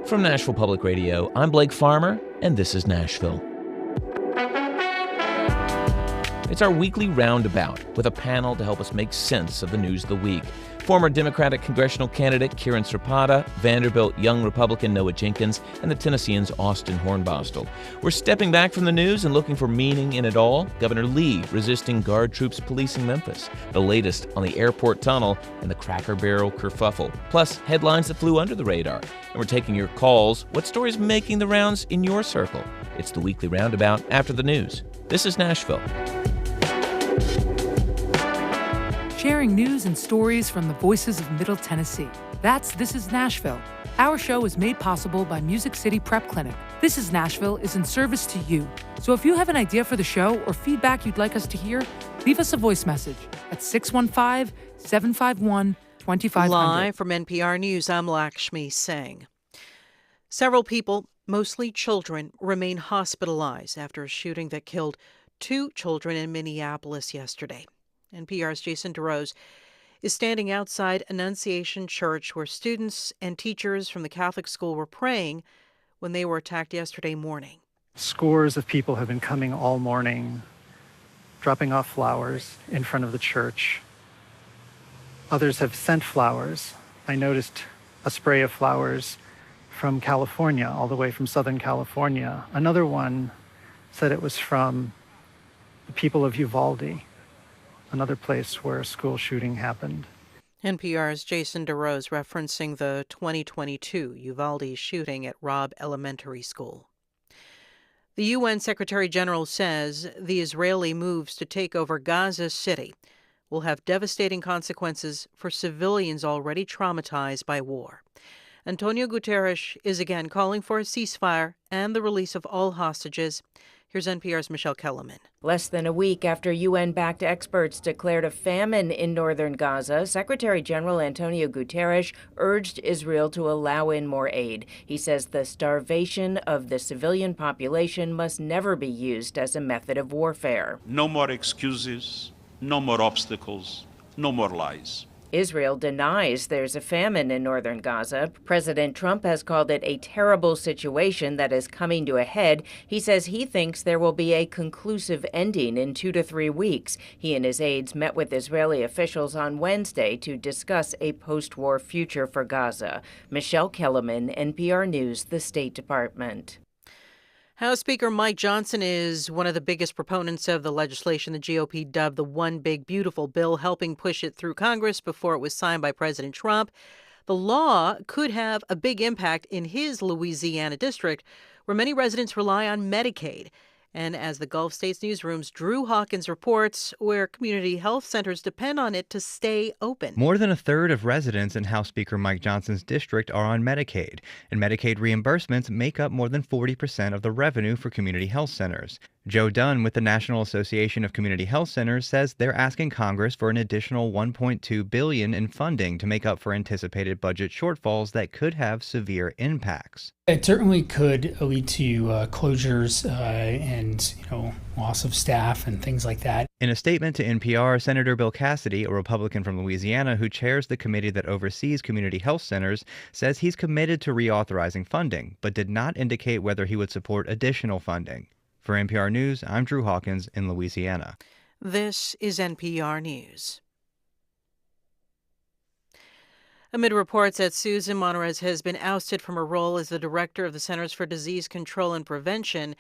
From Nashville Public Radio, I'm Blake Farmer, and this is Nashville. It's our weekly Roundabout with a panel to help us make sense of the news of the week. Former Democratic congressional candidate Kiran Sreepada, Vanderbilt young Republican Noah Jenkins, and the Tennessean's Austin Hornbostel. We're stepping back from the news and looking for meaning in it all. Governor Lee resisting guard troops policing Memphis. The latest on the airport tunnel and the Cracker Barrel kerfuffle. Plus, headlines that flew under the radar. And we're taking your calls. What stories making the rounds in your circle? It's the weekly Roundabout after the news. This is Nashville. Sharing news and stories from the voices of Middle Tennessee. This is Nashville. Our show is made possible by Music City Prep Clinic. This is Nashville is in service to you. So if you have an idea for the show or feedback you'd like us to hear, leave us a voice message at 615-751-2500. Live from NPR News, I'm Lakshmi Singh. Several people, mostly children, remain hospitalized after a shooting that killed 2 children in Minneapolis yesterday. NPR's Jason DeRose is standing outside Annunciation Church where students and teachers from the Catholic school were praying when they were attacked yesterday morning. Scores of people have been coming all morning, dropping off flowers in front of the church. Others have sent flowers. I noticed a spray of flowers from California, all the way from Southern California. Another one said it was from the people of Uvalde, another place where a school shooting happened. NPR's Jason DeRose referencing the 2022 Uvalde shooting at Robb Elementary School. The UN Secretary General says the Israeli moves to take over Gaza City will have devastating consequences for civilians already traumatized by war. Antonio Guterres is again calling for a ceasefire and the release of all hostages. Here's NPR's Michelle Kellerman. Less than a week after UN-backed experts declared a famine in northern Gaza, Secretary General Antonio Guterres urged Israel to allow in more aid. He says the starvation of the civilian population must never be used as a method of warfare. No more excuses, no more obstacles, no more lies. Israel denies there's a famine in northern Gaza. President Trump has called it a terrible situation that is coming to a head. He says he thinks there will be a conclusive ending in 2 to 3 weeks. He and his aides met with Israeli officials on Wednesday to discuss a post-war future for Gaza. Michelle Kellerman, NPR News, the State Department. House Speaker Mike Johnson is one of the biggest proponents of the legislation the GOP dubbed the One Big Beautiful Bill, helping push it through Congress before it was signed by President Trump. The law could have a big impact in his Louisiana district, where many residents rely on Medicaid. And as the Gulf States newsroom's Drew Hawkins reports, where community health centers depend on it to stay open. More than a third of residents in House Speaker Mike Johnson's district are on Medicaid, and Medicaid reimbursements make up more than 40% of the revenue for community health centers. Joe Dunn with the National Association of Community Health Centers says they're asking Congress for an additional $1.2 billion in funding to make up for anticipated budget shortfalls that could have severe impacts. It certainly could lead to closures and loss of staff and things like that. In a statement to NPR, Senator Bill Cassidy, a Republican from Louisiana who chairs the committee that oversees community health centers, says he's committed to reauthorizing funding, but did not indicate whether he would support additional funding. For NPR News, I'm Drew Hawkins in Louisiana. This is NPR News. Amid reports that Susan Monterez has been ousted from her role as the director of the Centers for Disease Control and Prevention,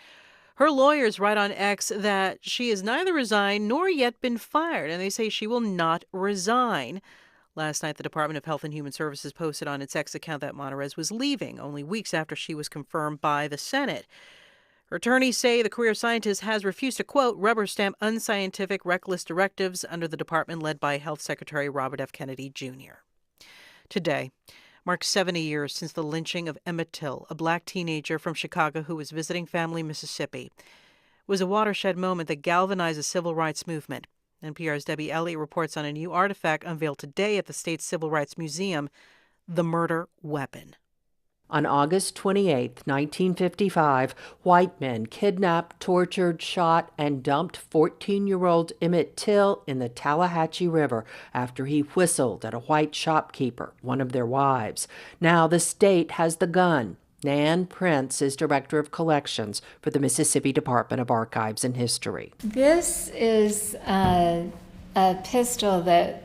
her lawyers write on X that she has neither resigned nor yet been fired, and they say she will not resign. Last night, the Department of Health and Human Services posted on its X account that Monterez was leaving, only weeks after she was confirmed by the Senate. Her attorneys say the career scientist has refused to, quote, rubber stamp unscientific, reckless directives under the department led by Health Secretary Robert F. Kennedy, Jr. Today marks 70 years since the lynching of Emmett Till, a black teenager from Chicago who was visiting family in Mississippi. It was a watershed moment that galvanized the civil rights movement. NPR's Debbie Elliott reports on a new artifact unveiled today at the State's Civil Rights Museum, the murder weapon. On August 28, 1955, white men kidnapped, tortured, shot, and dumped 14-year-old Emmett Till in the Tallahatchie River after he whistled at a white shopkeeper, one of their wives. Now the state has the gun. Nan Prince is Director of Collections for the Mississippi Department of Archives and History. This is a pistol that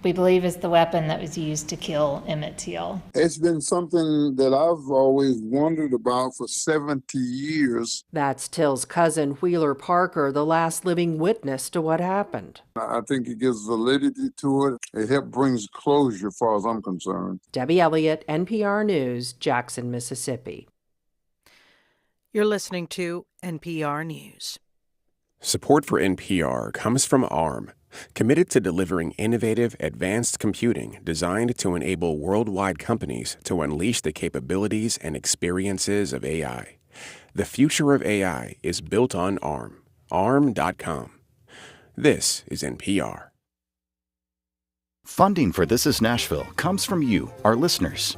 we believe is the weapon that was used to kill Emmett Till. It's been something that I've always wondered about for 70 years. That's Till's cousin, Wheeler Parker, the last living witness to what happened. I think it gives validity to it. It helps brings closure as far as I'm concerned. Debbie Elliott, NPR News, Jackson, Mississippi. You're listening to NPR News. Support for NPR comes from ARM, committed to delivering innovative, advanced computing designed to enable worldwide companies to unleash the capabilities and experiences of AI. The future of AI is built on ARM. ARM.com. This is NPR. Funding for This is Nashville comes from you, our listeners.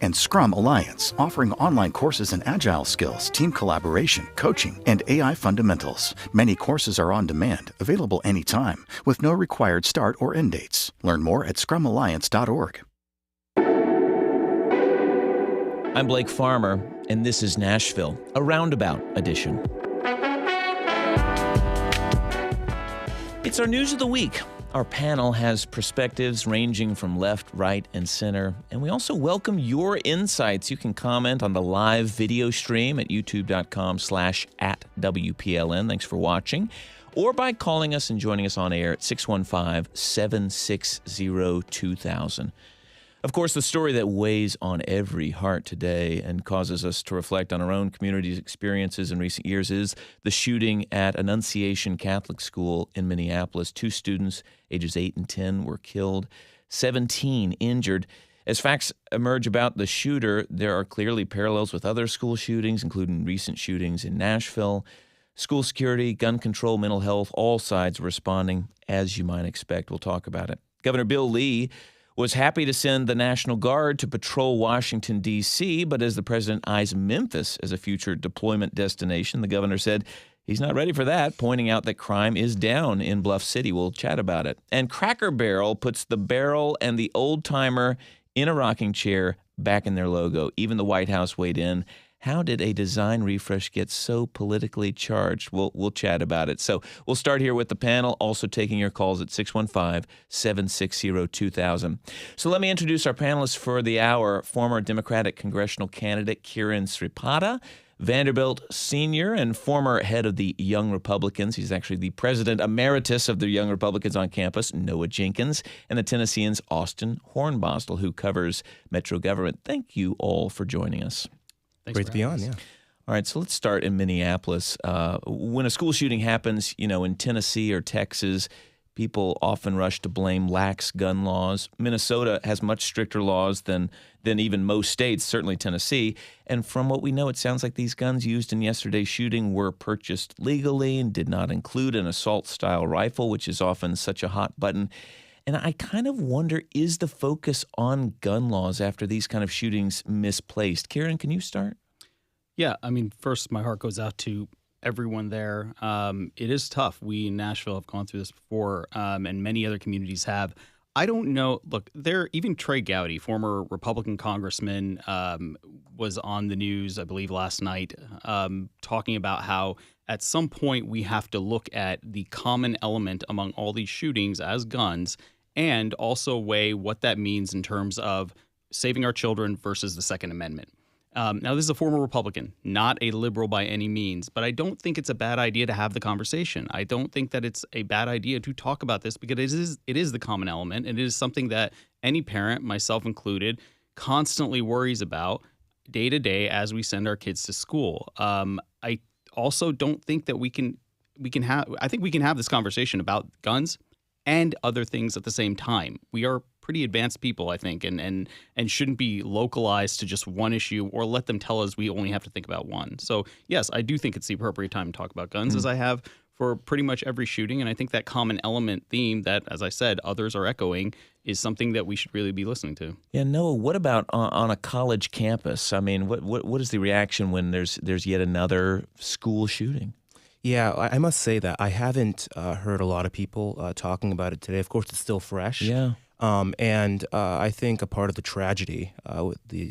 And Scrum Alliance, offering online courses in agile skills, team collaboration, coaching, and AI fundamentals. Many courses are on demand, available anytime, with no required start or end dates. Learn more at scrumalliance.org. I'm Blake Farmer, and this is Nashville, a Roundabout edition. It's our news of the week. Our panel has perspectives ranging from left, right, and center, and we also welcome your insights. You can comment on the live video stream at youtube.com/@WPLN. Thanks for watching. Or by calling us and joining us on air at 615-760-2000. Of course, the story that weighs on every heart today and causes us to reflect on our own community's experiences in recent years is the shooting at Annunciation Catholic School in Minneapolis. 2 students, ages 8 and 10, were killed, 17 injured. As facts emerge about the shooter, there are clearly parallels with other school shootings, including recent shootings in Nashville. School security, gun control, mental health, all sides responding, as you might expect. We'll talk about it. Governor Bill Lee was happy to send the National Guard to patrol Washington, D.C., but as the president eyes Memphis as a future deployment destination, the governor said he's not ready for that, pointing out that crime is down in Bluff City. We'll chat about it. And Cracker Barrel puts the barrel and the old-timer in a rocking chair back in their logo. Even the White House weighed in. How did a design refresh get so politically charged? We'll chat about it. So we'll start here with the panel, also taking your calls at 615-760-2000. So let me introduce our panelists for the hour. Former Democratic congressional candidate Kiran Sreepada, Vanderbilt senior and former head of the Young Republicans. He's actually the president emeritus of the Young Republicans on campus, Noah Jenkins, and the Tennessean's Austin Hornbostel, who covers Metro government. Thank you all for joining us. Great to be on, yeah. All right, so let's start in Minneapolis. When a school shooting happens, in Tennessee or Texas, people often rush to blame lax gun laws. Minnesota has much stricter laws than even most states, certainly Tennessee. And from what we know, it sounds like these guns used in yesterday's shooting were purchased legally and did not include an assault-style rifle, which is often such a hot button. And I kind of wonder, is the focus on gun laws after these kind of shootings misplaced? Kiran, can you start? Yeah, I mean, first, my heart goes out to everyone there. It is tough. We in Nashville have gone through this before, and many other communities have. I don't know. Look, even Trey Gowdy, former Republican congressman, was on the news, I believe, last night, talking about how at some point we have to look at the common element among all these shootings as guns, and also weigh what that means in terms of saving our children versus the Second Amendment. Now, this is a former Republican, not a liberal by any means, but I don't think it's a bad idea to have the conversation. I don't think that it's a bad idea to talk about this because it is the common element, and it is something that any parent, myself included, constantly worries about day to day as we send our kids to school. I also don't think that we can have this conversation about guns and other things at the same time. We are pretty advanced people, I think, and shouldn't be localized to just one issue or let them tell us we only have to think about one. So, yes, I do think it's the appropriate time to talk about guns, as I have for pretty much every shooting. And I think that common element theme that, as I said, others are echoing is something that we should really be listening to. Yeah, Noah, what about on a college campus? I mean, what is the reaction when there's yet another school shooting? Yeah, I must say that I haven't heard a lot of people talking about it today. Of course, it's still fresh. Yeah. And I think a part of the tragedy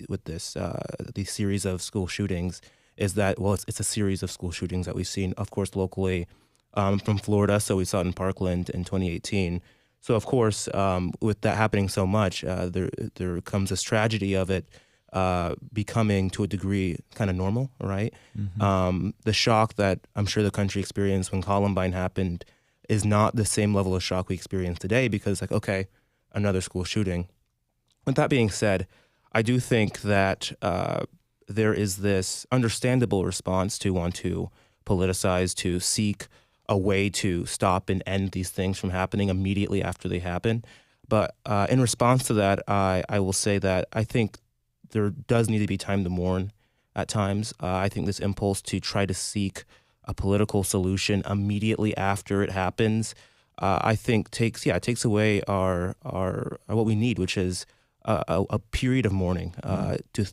with these series of school shootings is that, well, it's a series of school shootings that we've seen, of course, locally from Florida. So we saw it in Parkland in 2018. So, of course, with that happening so much, there comes this tragedy of it becoming, to a degree, kind of normal, right? Mm-hmm. The shock that I'm sure the country experienced when Columbine happened is not the same level of shock we experience today because, like, okay, another school shooting. With that being said, I do think that there is this understandable response to want to politicize, to seek a way to stop and end these things from happening immediately after they happen. But in response to that, I will say that I think there does need to be time to mourn at times. I think this impulse to try to seek a political solution immediately after it happens, I think takes away our what we need, which is a period of mourning to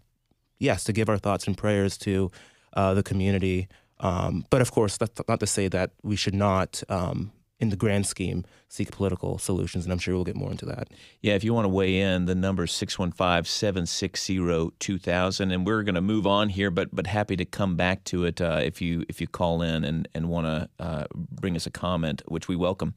give our thoughts and prayers to the community. But of course, that's not to say that we should not, in the grand scheme, seek political solutions, and I'm sure we'll get more into that. Yeah, if you want to weigh in, the number is 615-760-2000, and we're going to move on here, but happy to come back to it if you call in and want to bring us a comment, which we welcome.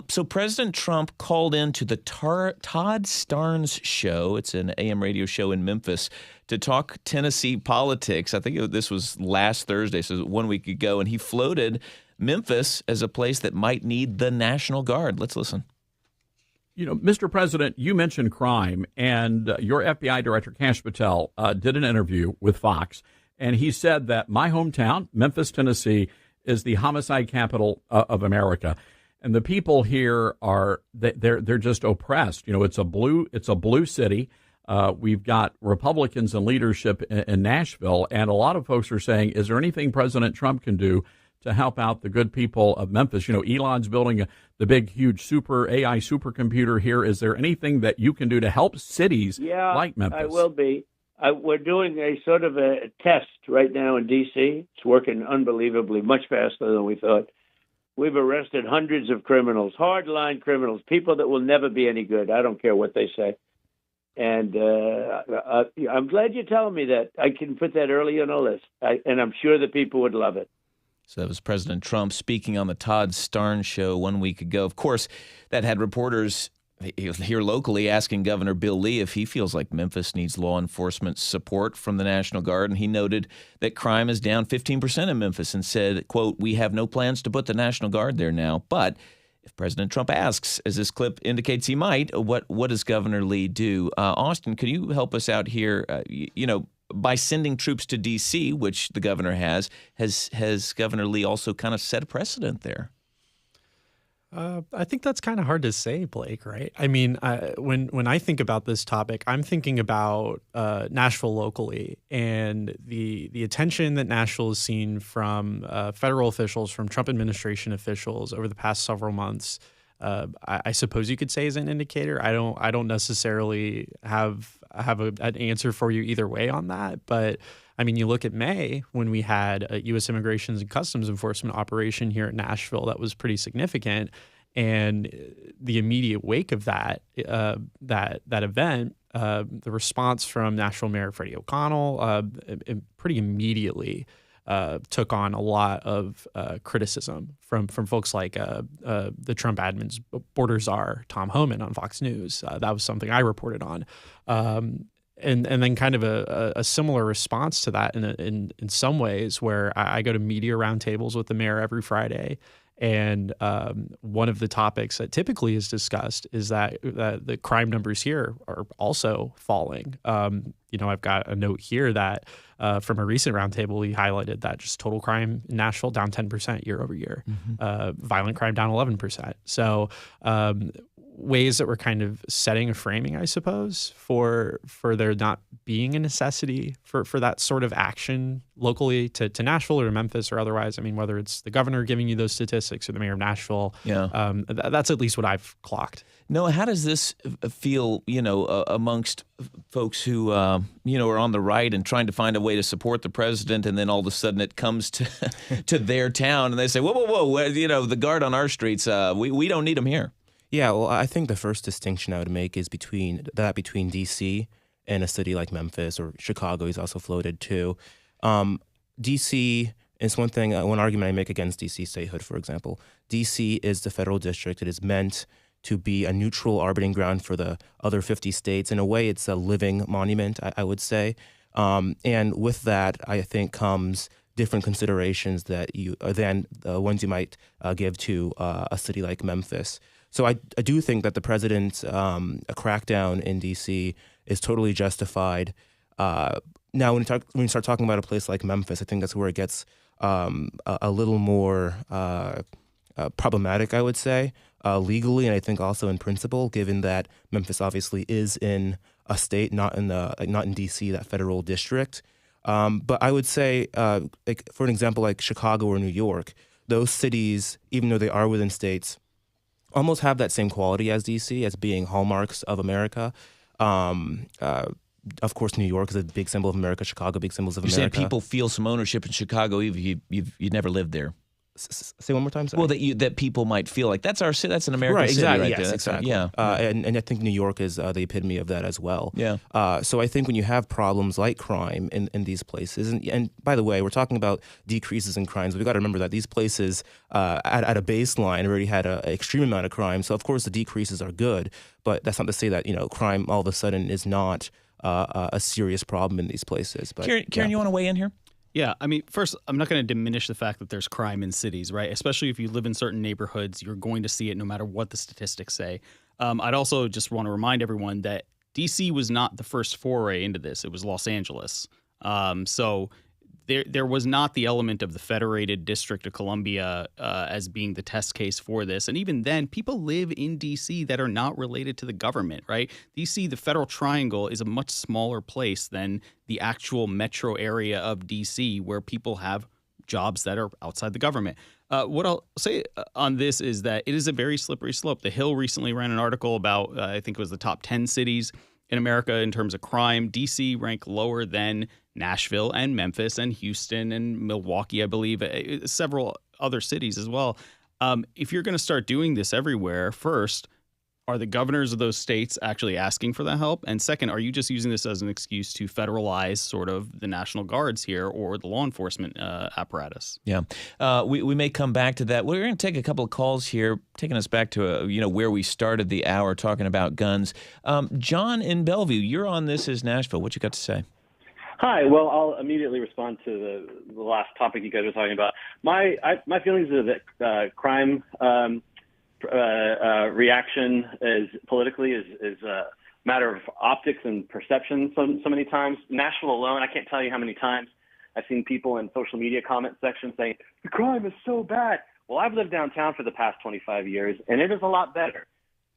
So President Trump called in to the Todd Starnes show. It's an AM radio show in Memphis to talk Tennessee politics. I think this was last Thursday, so 1 week ago, and he floated Memphis as a place that might need the National Guard. Let's listen. You know, Mr. President, you mentioned crime, and your FBI Director, Kash Patel, did an interview with Fox, and he said that my hometown, Memphis, Tennessee, is the homicide capital of America. And the people here they're just oppressed. You know, it's a blue city. We've got Republicans in leadership in Nashville, and a lot of folks are saying, is there anything President Trump can do to help out the good people of Memphis? You know, Elon's building the big, huge AI supercomputer here. Is there anything that you can do to help cities like Memphis? I will be. We're doing a sort of a test right now in D.C. It's working unbelievably, much faster than we thought. We've arrested hundreds of criminals, hardline criminals, people that will never be any good. I don't care what they say. And I'm glad you're telling me that. I can put that early on the list, and I'm sure the people would love it. So that was President Trump speaking on the Todd Starnes show 1 week ago. Of course, that had reporters here locally asking Governor Bill Lee if he feels like Memphis needs law enforcement support from the National Guard. And he noted that crime is down 15% in Memphis and said, quote, "We have no plans to put the National Guard there now. But if President Trump asks, as this clip indicates he might, what does Governor Lee do?" Austin, could you help us out here? By sending troops to D.C., which the governor has Governor Lee also kind of set a precedent there? I think that's kind of hard to say, Blake, right? I mean, when I think about this topic, I'm thinking about Nashville locally and the attention that Nashville has seen from federal officials, from Trump administration officials over the past several months. I suppose you could say is an indicator. I don't necessarily have an answer for you either way on that. But I mean, you look at May when we had a U.S. Immigration and Customs Enforcement operation here at Nashville that was pretty significant, and the immediate wake of that event, the response from Nashville Mayor Freddie O'Connell pretty immediately took on a lot of criticism from folks like the Trump admin's border czar, Tom Homan, on Fox News. That was something I reported on. And then kind of a similar response to that in some ways, where I go to media roundtables with the mayor every Friday. And one of the topics that typically is discussed is that the crime numbers here are also falling. I've got a note here that from a recent roundtable, he highlighted that just total crime in Nashville down 10% year over year, violent crime down 11%. So ways that we're kind of setting a framing, I suppose, for there not being a necessity for that sort of action locally to Nashville or to Memphis or otherwise. I mean, whether it's the governor giving you those statistics or the mayor of Nashville, that's at least what I've clocked. Noah, how does this feel, amongst folks who, are on the right and trying to find a way to support the president, and then all of a sudden it comes to their town and they say, whoa, the guard on our streets, we don't need them here. Yeah, well, I think the first distinction I would make is between D.C. and a city like Memphis or Chicago. He's also floated too. D.C. is one argument I make against D.C. statehood, for example. D.C. is the federal district. It is meant to be a neutral orbiting ground for the other 50 states. In a way, it's a living monument, I would say. And with that, I think comes different considerations than the ones you might give to a city like Memphis. So I do think that the president's crackdown in D.C. is totally justified. Now, when you start talking about a place like Memphis, I think that's where it gets a little more problematic, I would say, legally, and I think also in principle, given that Memphis obviously is in a state, not in D.C., that federal district. But I would say, for an example, like Chicago or New York, those cities, even though they are within states, almost have that same quality as D.C. as being hallmarks of America. Of course, New York is a big symbol of America. Chicago, big symbols of You're America. saying people feel some ownership in Chicago even you've never lived there. Say one more time. Sorry. Well, that people might feel like that's our city. That's an American city, exactly. right Yes, there. exactly. Yeah. And I think New York is the epitome of that as well. Yeah. So I think when you have problems like crime in these places, and by the way, we're talking about decreases in crimes. We've got to remember that these places at a baseline already had an extreme amount of crime. So of course the decreases are good, but that's not to say that crime all of a sudden is not a serious problem in these places. But Kiran, you want to weigh in here? Yeah, I mean, first, I'm not going to diminish the fact that there's crime in cities, right? Especially if you live in certain neighborhoods, you're going to see it no matter what the statistics say. I'd also just want to remind everyone that D.C. was not the first foray into this. It was Los Angeles. So there was not the element of the Federated District of Columbia as being the test case for this. And even then, people live in D.C. that are not related to the government, right? D.C., the Federal Triangle, is a much smaller place than the actual metro area of D.C. where people have jobs that are outside the government. What I'll say on this is that it is a very slippery slope. The Hill recently ran an article about, I think it was the top 10 cities in America in terms of crime. D.C. ranked lower than Nashville and Memphis and Houston and Milwaukee, I believe, several other cities as well. If you're going to start doing this everywhere, first, are the governors of those states actually asking for the help? And second, are you just using this as an excuse to federalize sort of the National Guards here or the law enforcement apparatus? Yeah. We may come back to that. We're going to take a couple of calls here, taking us back to where we started the hour talking about guns. John in Bellevue, you're on This Is Nashville. What you got to say? Hi. Well, I'll immediately respond to the last topic you guys were talking about. My feelings are that crime reaction is politically is a matter of optics and perception. So many times, Nashville alone, I can't tell you how many times I've seen people in social media comment sections saying the crime is so bad. Well, I've lived downtown for the past 25 years, and it is a lot better.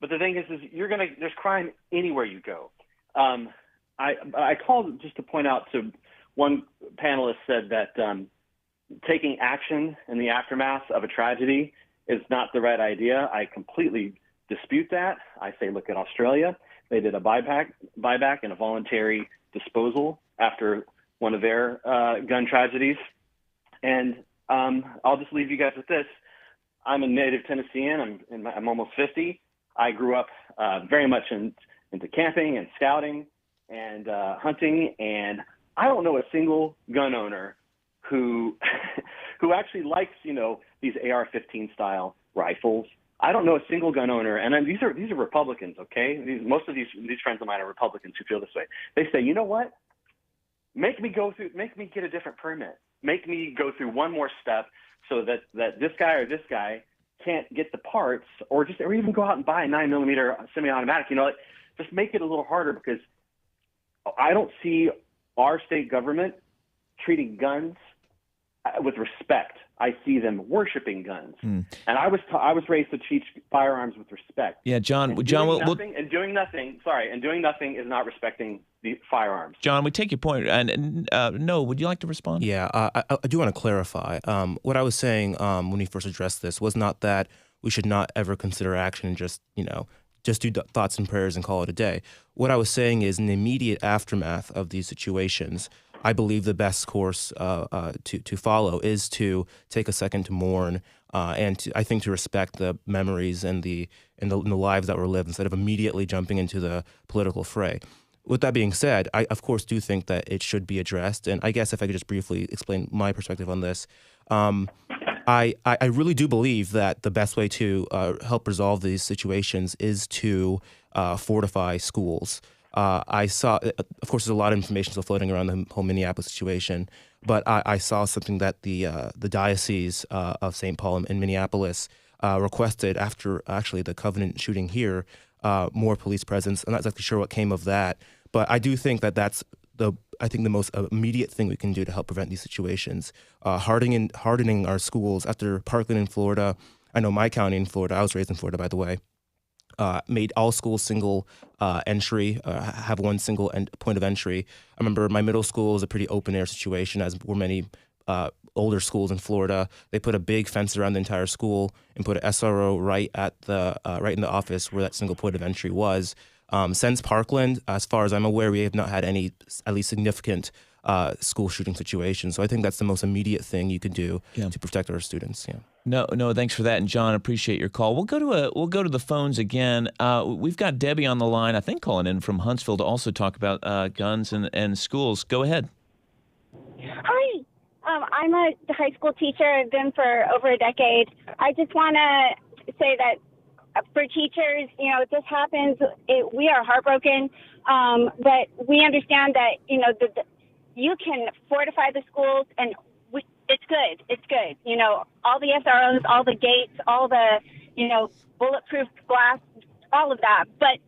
But the thing is there's crime anywhere you go. I called just to point out to one panelist said that taking action in the aftermath of a tragedy is not the right idea. I completely dispute that. I say, look at Australia. They did a buyback and a voluntary disposal after one of their gun tragedies. And I'll just leave you guys with this. I'm a native Tennessean. I'm almost 50. I grew up very much into camping and scouting and hunting, and I don't know a single gun owner who actually likes these AR-15 style rifles. I don't know a single gun owner, and these are Republicans, okay? Most of these friends of mine are Republicans who feel this way. They say, you know what? Make me get a different permit. Make me go through one more step so that this guy or this guy can't get the parts, or even go out and buy a 9mm semi-automatic. Just make it a little harder, because I don't see our state government treating guns with respect. I see them worshiping guns, and I was raised to teach firearms with respect. Yeah, John. And doing nothing is not respecting the firearms. John, we take your point. And Noah, would you like to respond? Yeah, I do want to clarify. What I was saying when we first addressed this was not that we should not ever consider action and just do thoughts and prayers and call it a day. What I was saying is, in the immediate aftermath of these situations, I believe the best course to follow is to take a second to mourn and I think to respect the memories and the lives that were lived instead of immediately jumping into the political fray. With that being said, I of course do think that it should be addressed. And I guess if I could just briefly explain my perspective on this, I really do believe that the best way to help resolve these situations is to fortify schools. I saw, of course, there's a lot of information still floating around the whole Minneapolis situation, but I saw something that the Diocese of St. Paul in Minneapolis requested after actually the Covenant shooting here, more police presence. I'm not exactly sure what came of that, but I do think that that's the most immediate thing we can do to help prevent these situations. Hardening our schools after Parkland in Florida. I know my county in Florida, I was raised in Florida, by the way, made all schools single entry, have one single point of entry. I remember my middle school was a pretty open air situation, as were many older schools in Florida. They put a big fence around the entire school and put an SRO right in the office where that single point of entry was. Since Parkland, as far as I'm aware, we have not had any at least significant school shooting situations. So I think that's the most immediate thing you can do to protect our students. Yeah. No, thanks for that. And John, appreciate your call. We'll go to the phones again. We've got Debbie on the line, I think calling in from Huntsville to also talk about guns and schools. Go ahead. Hi. I'm a high school teacher. I've been for over a decade. I just want to say that for teachers, this happens. We are heartbroken, but we understand that, you can fortify the schools, and it's good. It's good. All the SROs, all the gates, all the, bulletproof glass, all of that. But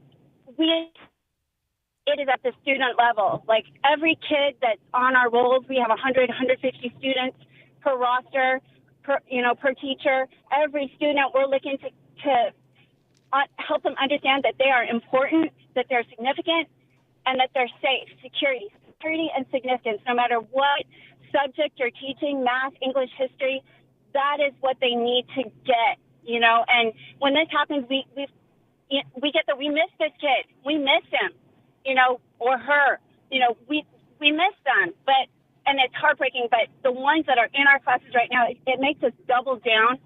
it is at the student level. Like every kid that's on our rolls, we have 100, 150 students per roster, per teacher. Every student, we're looking to help them understand that they are important, that they're significant, and that they're safe. Security and significance, no matter what subject you're teaching, math, English, history, that is what they need to get, And when this happens, we miss this kid. We miss him, or her. We miss them. And it's heartbreaking, but the ones that are in our classes right now, it makes us double down.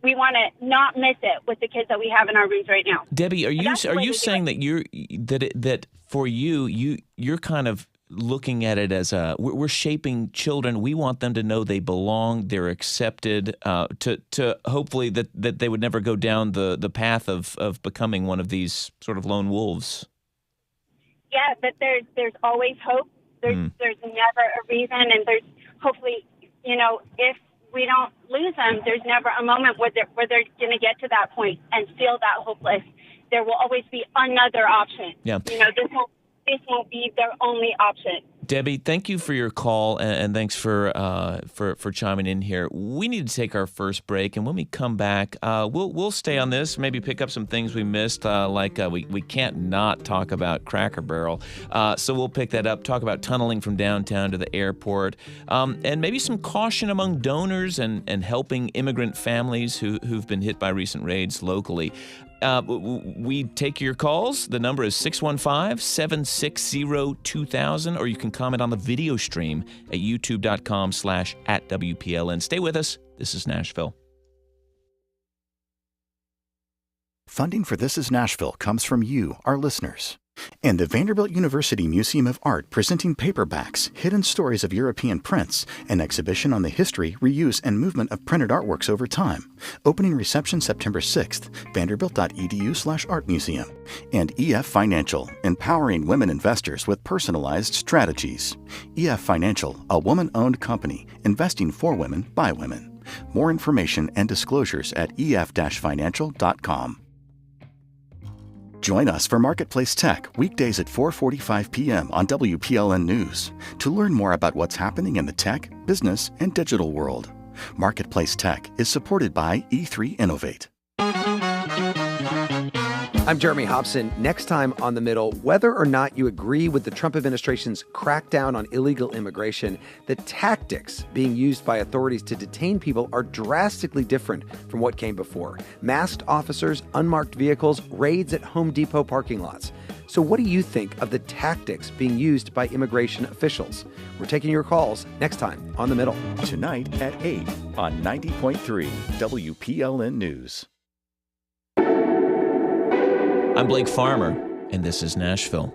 We want to not miss it with the kids that we have in our rooms right now. Debbie, are you saying that for you're kind of looking at it as we're shaping children. We want them to know they belong, they're accepted, to hopefully that they would never go down the path of becoming one of these sort of lone wolves. Yeah, but there's always hope. There's never a reason, and there's hopefully, if we don't lose them, there's never a moment where they're going to get to that point and feel that hopeless. There will always be another option. Yeah. This won't be their only option. Debbie, thank you for your call, and thanks for chiming in here. We need to take our first break, and when we come back, we'll stay on this, maybe pick up some things we missed, like we can't not talk about Cracker Barrel. So we'll pick that up, talk about tunneling from downtown to the airport, and maybe some caution among donors and helping immigrant families who've been hit by recent raids locally. We take your calls. The number is 615-760-2000, or you can comment on the video stream at youtube.com/@WPLN. Stay with us. This is Nashville. Funding for This is Nashville comes from you, our listeners. And the Vanderbilt University Museum of Art presenting Paperbacks, Hidden Stories of European Prints, an exhibition on the history, reuse, and movement of printed artworks over time. Opening reception September 6th, vanderbilt.edu/artmuseum. And EF Financial, empowering women investors with personalized strategies. EF Financial, a woman-owned company, investing for women by women. More information and disclosures at ef-financial.com. Join us for Marketplace Tech, weekdays at 4:45 p.m. on WPLN News, to learn more about what's happening in the tech, business, and digital world. Marketplace Tech is supported by E3 Innovate. I'm Jeremy Hobson. Next time on The Middle, whether or not you agree with the Trump administration's crackdown on illegal immigration, the tactics being used by authorities to detain people are drastically different from what came before. Masked officers, unmarked vehicles, raids at Home Depot parking lots. So what do you think of the tactics being used by immigration officials? We're taking your calls next time on The Middle. Tonight at 8 on 90.3 WPLN News. I'm Blake Farmer, and this is Nashville.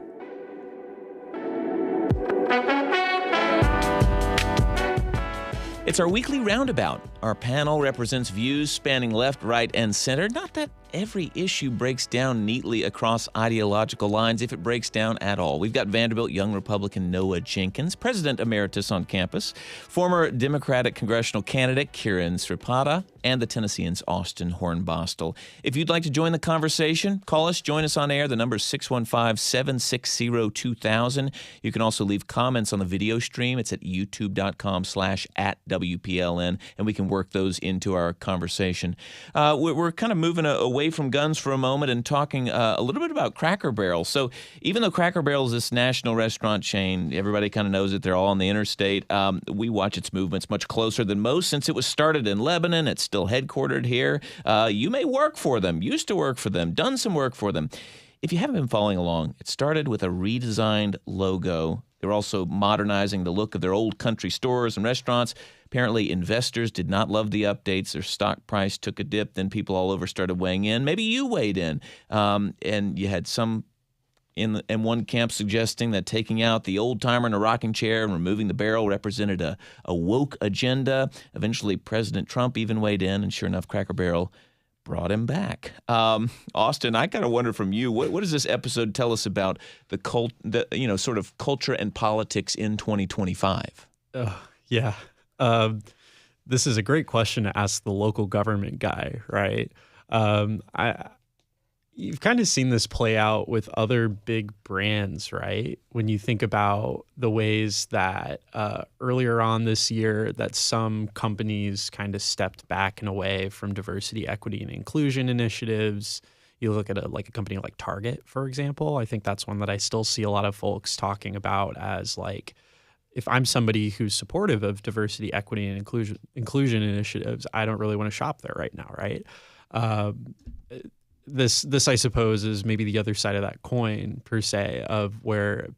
It's our weekly Roundabout. Our panel represents views spanning left, right, and center. Not that every issue breaks down neatly across ideological lines, if it breaks down at all. We've got Vanderbilt young Republican Noah Jenkins, President Emeritus on campus, former Democratic congressional candidate Kiran Sreepada, and the Tennessean's Austin Hornbostel. If you'd like to join the conversation, call us, join us on air. The number is 615-760-2000. You can also leave comments on the video stream. It's at youtube.com/@WPLN, and we can work those into our conversation. We're kind of moving away from guns for a moment and talking a little bit about Cracker Barrel. So even though Cracker Barrel is this national restaurant chain, everybody kind of knows it. They're all on the interstate. We watch its movements much closer than most since it was started in Lebanon. It's still headquartered here. You may work for them, used to work for them, done some work for them. If you haven't been following along, it started with a redesigned logo. They're also modernizing the look of their old country stores and restaurants. Apparently, investors did not love the updates. Their stock price took a dip. Then people all over started weighing in. Maybe you weighed in. And you had some in one camp suggesting that taking out the old-timer in a rocking chair and removing the barrel represented a woke agenda. Eventually, President Trump even weighed in, and sure enough, Cracker Barrel brought him back. Austin, I kind of wonder from you, what does this episode tell us about the sort of culture and politics in 2025? Yeah. This is a great question to ask the local government guy, right? You've kind of seen this play out with other big brands, right? When you think about the ways that earlier on this year that some companies kind of stepped back and away from diversity, equity, and inclusion initiatives. You look at a company like Target, for example. I think that's one that I still see a lot of folks talking about as like, if I'm somebody who's supportive of diversity, equity, and inclusion initiatives, I don't really want to shop there right now, right? This I suppose is maybe the other side of that coin per se, of where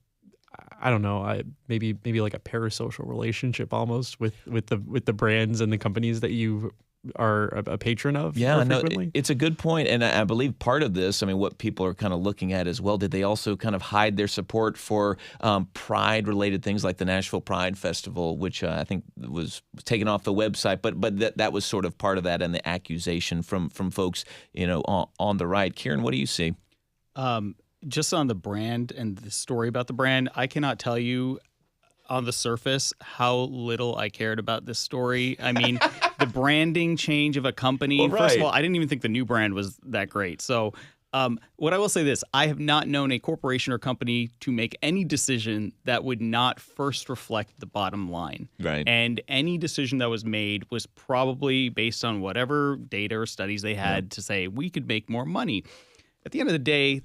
I don't know, maybe like a parasocial relationship almost with the brands and the companies that you are a patron of. Yeah, no, it's a good point. And I believe part of this, I mean, what people are kind of looking at as well, did they also kind of hide their support for pride-related things like the Nashville Pride Festival, which I think was taken off the website, but that was sort of part of that and the accusation from folks, on the right. Kiran, what do you see? Just on the brand and the story about the brand, I cannot tell you on the surface how little I cared about this story. I mean, the branding change of a company, well, right. First of all, I didn't even think the new brand was that great. So what I will say this, I have not known a corporation or company to make any decision that would not first reflect the bottom line. Right. And any decision that was made was probably based on whatever data or studies they had to say, we could make more money. At the end of the day,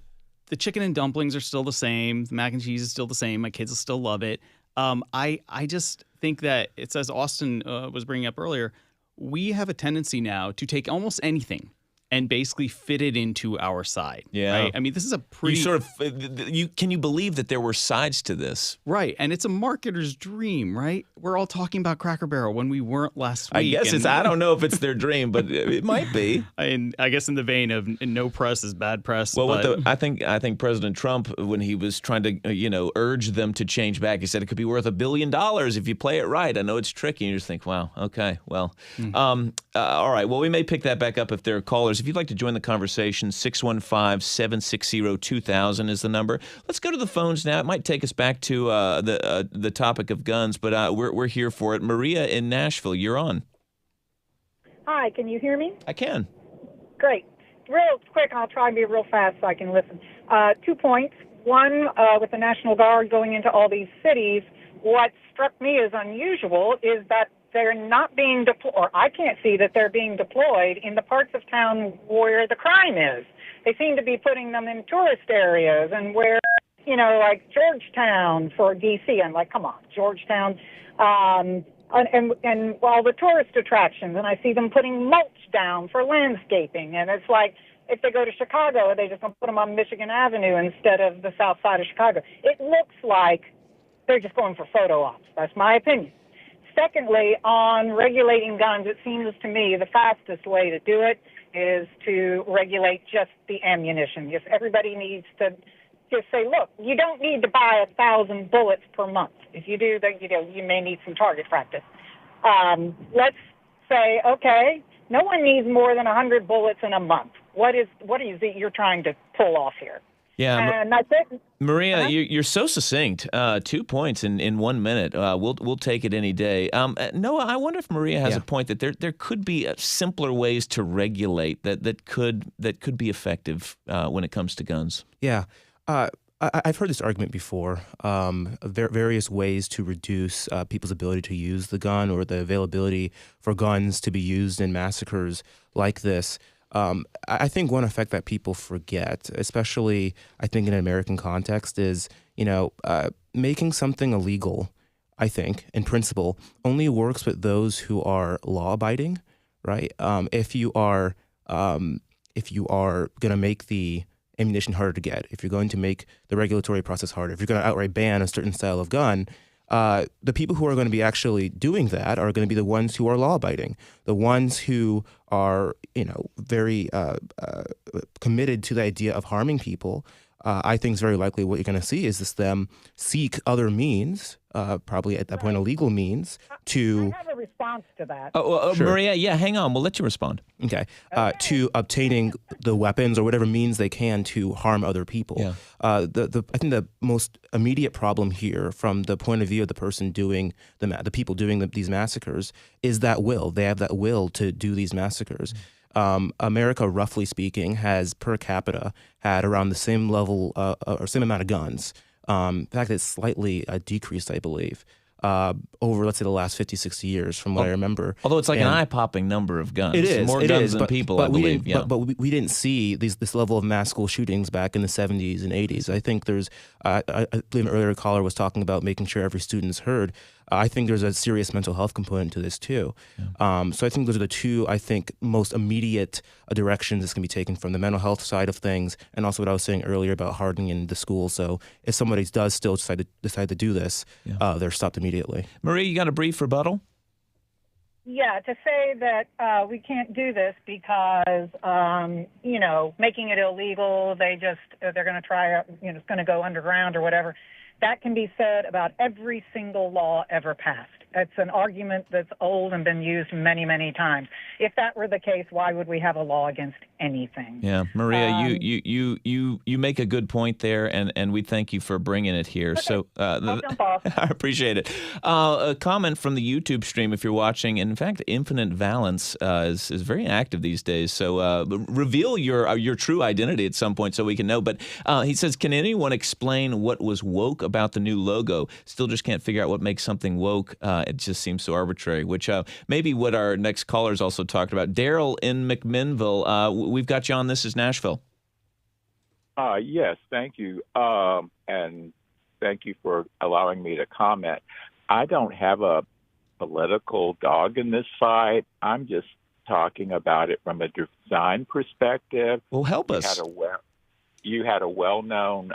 the chicken and dumplings are still the same. The mac and cheese is still the same. My kids will still love it. I just think that it's, as Austin was bringing up earlier, we have a tendency now to take almost anything and basically fit it into our side. Yeah. Right? I mean, this is a pretty... Can you believe that there were sides to this? Right. And it's a marketer's dream, right? We're all talking about Cracker Barrel when we weren't last week. I guess I don't know if it's their dream, but it might be. And I guess in the vein of no press is bad press. Well, I think President Trump, when he was trying to, urge them to change back, he said it could be worth $1 billion if you play it right. I know it's tricky. You just think, wow, okay, well. All right. Well, we may pick that back up if there are callers. If you'd like to join the conversation, 615-760-2000 is the number. Let's go to the phones now. It might take us back to the topic of guns, but we're here for it. Maria in Nashville, you're on. Hi, can you hear me? I can. Great. Real quick, I'll try to be real fast so I can listen. 2 points. One, with the National Guard going into all these cities, what struck me as unusual is that they're not being deployed, or I can't see that they're being deployed in the parts of town where the crime is. They seem to be putting them in tourist areas and where, like Georgetown for D.C. I'm like, come on, Georgetown. and all the tourist attractions, and I see them putting mulch down for landscaping, and it's like, if they go to Chicago, are they just going to put them on Michigan Avenue instead of the south side of Chicago? It looks like they're just going for photo ops. That's my opinion. Secondly, on regulating guns, it seems to me the fastest way to do it is to regulate just the ammunition. Just everybody needs to just say, look, you don't need to buy 1,000 bullets per month. If you do, then you may need some target practice. Let's say, okay, no one needs more than 100 bullets in a month. What is it you're trying to pull off here? Yeah, and I think, Maria, you're so succinct. 2 points in 1 minute. We'll take it any day. Noah, I wonder if Maria has a point that there could be simpler ways to regulate that could be effective when it comes to guns. Yeah. I've heard this argument before, various ways to reduce people's ability to use the gun or the availability for guns to be used in massacres like this. I think one effect that people forget, especially I think in an American context, is, making something illegal, I think, in principle, only works with those who are law-abiding, right? If you are going to make the ammunition harder to get, if you're going to make the regulatory process harder, if you're going to outright ban a certain style of gun, the people who are going to be actually doing that are going to be the ones who are law-abiding, the ones who are, very committed to the idea of harming people. I think it's very likely what you're going to see is them seek other means, probably at that point illegal means, to... I have a response to that. Sure. Maria, hang on. We'll let you respond. Okay. To obtaining the weapons or whatever means they can to harm other people. Yeah. I think the most immediate problem here, from the point of view of the person doing the people doing these massacres, is that will. They have that will to do these massacres. America, roughly speaking, has per capita had around the same level or same amount of guns. In fact, it's slightly decreased, I believe, over, let's say, the last 50, 60 years from what I remember. Although it's like an eye-popping number of guns. It is. More guns than people, I believe. But we didn't see this level of mass school shootings back in the 70s and 80s. I think there's, I believe an earlier caller was talking about making sure every student's heard. I think there's a serious mental health component to this too. Yeah. So I think those are the two, most immediate directions that's going to be taken from the mental health side of things, and also what I was saying earlier about hardening in the school. So if somebody does still decide to do this, they're stopped immediately. Maria, you got a brief rebuttal? Yeah, to say that we can't do this because, making it illegal, they're going to try, it's going to go underground or whatever. That can be said about every single law ever passed. It's an argument that's old and been used many, many times. If that were the case, why would we have a law against anything? Yeah, Maria, you make a good point there, and we thank you for bringing it here. Okay. So I'll jump off. I appreciate it. A comment from the YouTube stream, if you're watching, and in fact, Infinite Valence is very active these days. So reveal your true identity at some point so we can know. But he says, can anyone explain what was woke about the new logo? Still just can't figure out what makes something woke. It just seems so arbitrary, which maybe what our next callers also talked about. Daryl in McMinnville, we've got you on. This is Nashville. Yes, thank you. And thank you for allowing me to comment. I don't have a political dog in this fight. I'm just talking about it from a design perspective. Well, help us. You had a well-known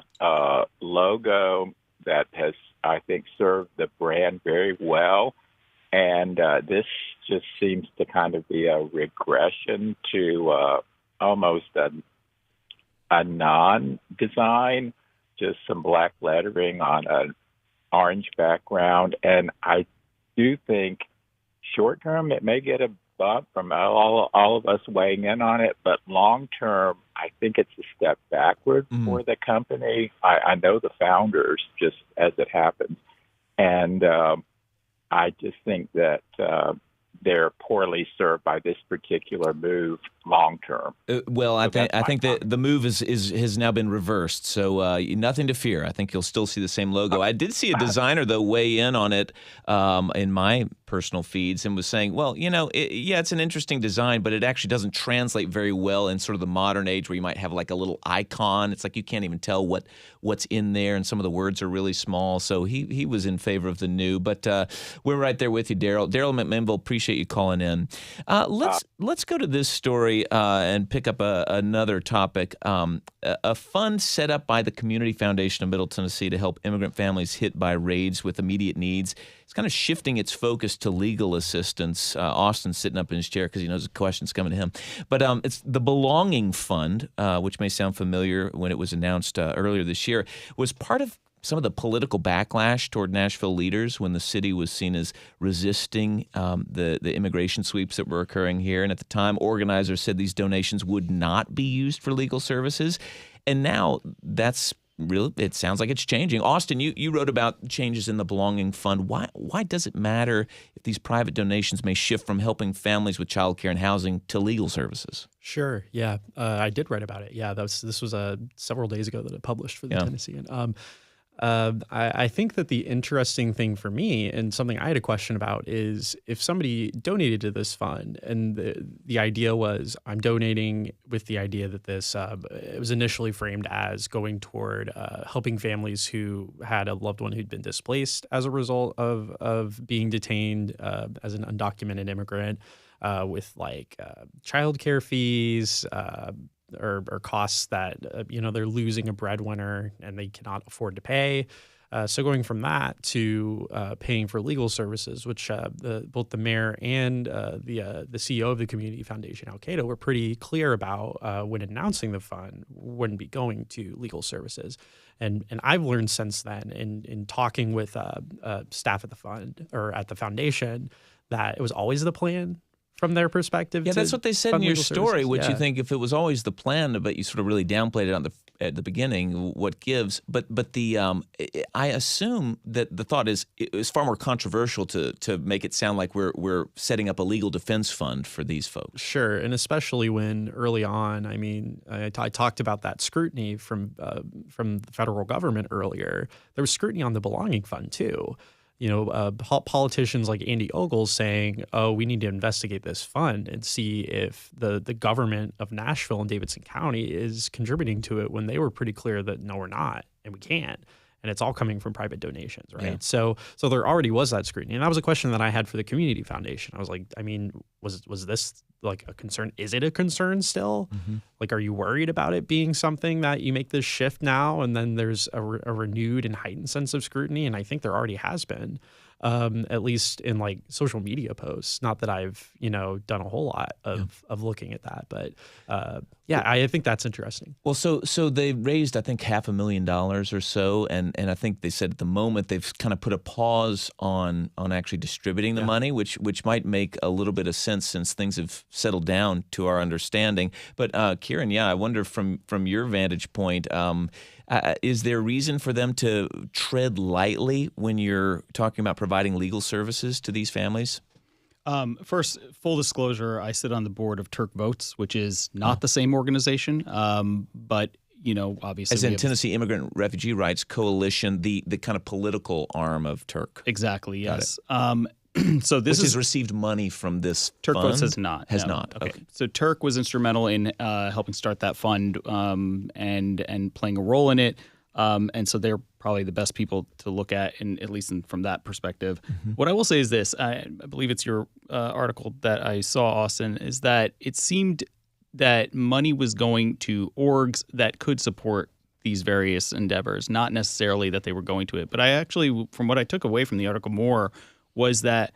logo that has, I think, served the brand very well. And this just seems to kind of be a regression to almost a non-design, just some black lettering on an orange background. And I do think short-term it may get a bump from all of us weighing in on it, but long-term I think it's a step backward for the company. I know the founders, just as it happens. And I just think that they're poorly served by this particular move long term. Well, I So think that the move has now been reversed, so nothing to fear. I think you'll still see the same logo. I did see a designer though weigh in on it in my personal feeds and was saying, well, it's an interesting design, but it actually doesn't translate very well in sort of the modern age where you might have like a little icon. It's like you can't even tell what's in there, and some of the words are really small. So he was in favor of the new, but we're right there with you, Daryl. Daryl McMinnville, appreciate you calling in. Let's go to this story and pick up another topic. A fund set up by the Community Foundation of Middle Tennessee to help immigrant families hit by raids with immediate needs. It's kind of shifting its focus to legal assistance. Austin's sitting up in his chair because he knows the question's coming to him. But it's the Belonging Fund, which may sound familiar when it was announced earlier this year, was part of some of the political backlash toward Nashville leaders when the city was seen as resisting the immigration sweeps that were occurring here. And at the time, organizers said these donations would not be used for legal services. And now that's really, it sounds like it's changing. Austin, you wrote about changes in the Belonging Fund. Why does it matter if these private donations may shift from helping families with childcare and housing to legal services? Sure. Yeah, I did write about it. Yeah, this was several days ago that it published for the Tennessean. I think that the interesting thing for me, and something I had a question about, is if somebody donated to this fund and the idea was, I'm donating with the idea that this it was initially framed as going toward helping families who had a loved one who'd been displaced as a result of being detained as an undocumented immigrant, with like childcare fees, or costs that they're losing a breadwinner and they cannot afford to pay. So going from that to paying for legal services, which both the mayor and the CEO of the Community Foundation, Al-Qaeda, were pretty clear about when announcing the fund wouldn't be going to legal services. And I've learned since then in talking with staff at the fund or at the foundation that it was always the plan from their perspective. Yeah, that's what they said in your story, services. which you think if it was always the plan, but you sort of really downplayed it at the beginning, what gives. But the I assume that the thought is it's far more controversial to make it sound like we're setting up a legal defense fund for these folks. Sure, and especially when early on, I mean, I talked about that scrutiny from the federal government earlier. There was scrutiny on the Belonging Fund too. Politicians like Andy Ogles saying, oh, we need to investigate this fund and see if the government of Nashville and Davidson County is contributing to it, when they were pretty clear that no, we're not, and we can't. And it's all coming from private donations, right? Yeah. So there already was that scrutiny. And that was a question that I had for the Community Foundation. I was like, I mean, was this like a concern? Is it a concern still? Mm-hmm. Like, are you worried about it being something that you make this shift now and then there's a renewed and heightened sense of scrutiny? And I think there already has been, at least in like social media posts. Not that I've, done a whole lot of looking at that, but I think that's interesting. Well, so they raised, I think, $500,000 or so, and I think they said at the moment they've kind of put a pause on actually distributing the money, which might make a little bit of sense since things have settled down to our understanding. But Kiran, I wonder from your vantage point, is there reason for them to tread lightly when you're talking about providing legal services to these families? First, full disclosure, I sit on the board of Turk Votes, which is not the same organization, but obviously, as in Tennessee Immigrant Refugee Rights Coalition, the kind of political arm of Turk. Exactly. Yes. So this has received money from this Turk fund? Votes has not. Has no. not. Okay. So Turk was instrumental in helping start that fund and playing a role in it. And so they're probably the best people to look at, at least from that perspective. Mm-hmm. What I will say is this: I believe it's your article that I saw, Austin, is that it seemed that money was going to orgs that could support these various endeavors, not necessarily that they were going to it. But I actually, from what I took away from the article more, was that